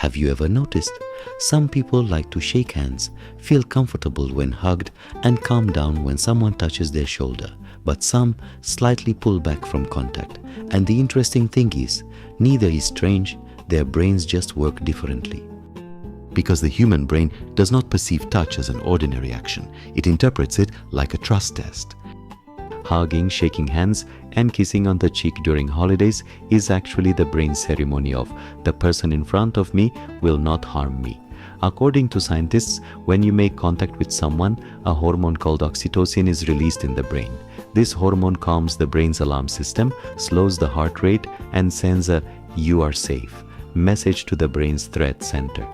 Have you ever noticed? Some people like to shake hands, feel comfortable when hugged, and calm down when someone touches their shoulder. But some slightly pull back from contact. And the interesting thing is, neither is strange, their brains just work differently. Because the human brain does not perceive touch as an ordinary action. It interprets it like a trust test. Hugging, shaking hands, and kissing on the cheek during holidays is actually the brain ceremony of the person in front of me will not harm me. According to scientists, when you make contact with someone, a hormone called oxytocin is released in the brain. This hormone calms the brain's alarm system, slows the heart rate, and sends a "you are safe" message to the brain's threat center.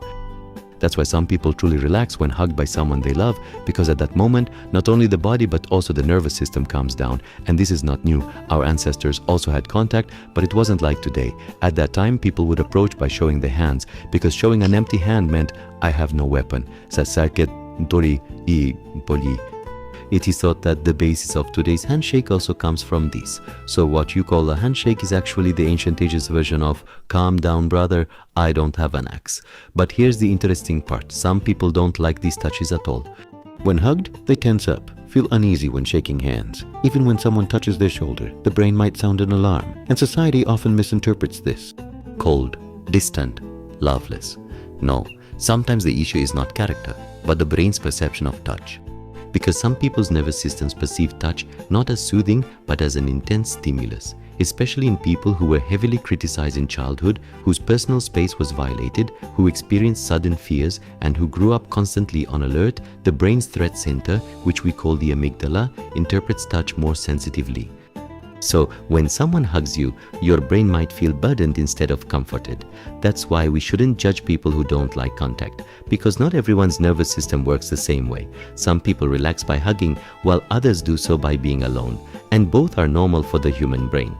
That's why some people truly relax when hugged by someone they love, because at that moment, not only the body but also the nervous system calms down. And this is not new. Our ancestors also had contact, but it wasn't like today. At that time, people would approach by showing their hands, because showing an empty hand meant, I have no weapon. It is thought that the basis of today's handshake also comes from this. So what you call a handshake is actually the ancient ages version of "calm down brother, I don't have an axe." But here's the interesting part. Some people don't like these touches at all. When hugged, they tense up, feel uneasy when shaking hands. Even when someone touches their shoulder, the brain might sound an alarm. And society often misinterprets this. Cold, distant, loveless. No, sometimes the issue is not character, but the brain's perception of touch. Because some people's nervous systems perceive touch not as soothing but as an intense stimulus, especially in people who were heavily criticized in childhood, whose personal space was violated, who experienced sudden fears, and who grew up constantly on alert. The brain's threat center, which we call the amygdala, interprets touch more sensitively. So when someone hugs you, your brain might feel burdened instead of comforted. That's why we shouldn't judge people who don't like contact, because not everyone's nervous system works the same way. Some people relax by hugging, while others do so by being alone, and both are normal for the human brain.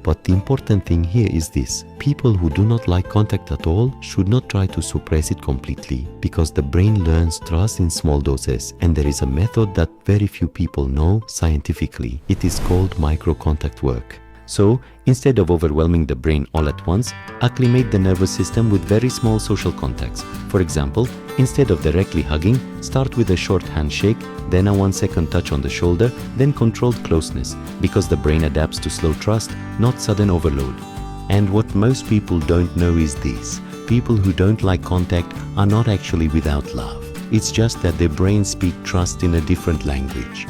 But the important thing here is this: people who do not like contact at all should not try to suppress it completely, because the brain learns trust in small doses, and there is a method that very few people know scientifically. It is called micro-contact work. So, instead of overwhelming the brain all at once, acclimate the nervous system with very small social contacts. For example, instead of directly hugging, start with a short handshake, then a 1-second touch on the shoulder, then controlled closeness, because the brain adapts to slow trust, not sudden overload. And what most people don't know is this: people who don't like contact are not actually without love. It's just that their brains speak trust in a different language.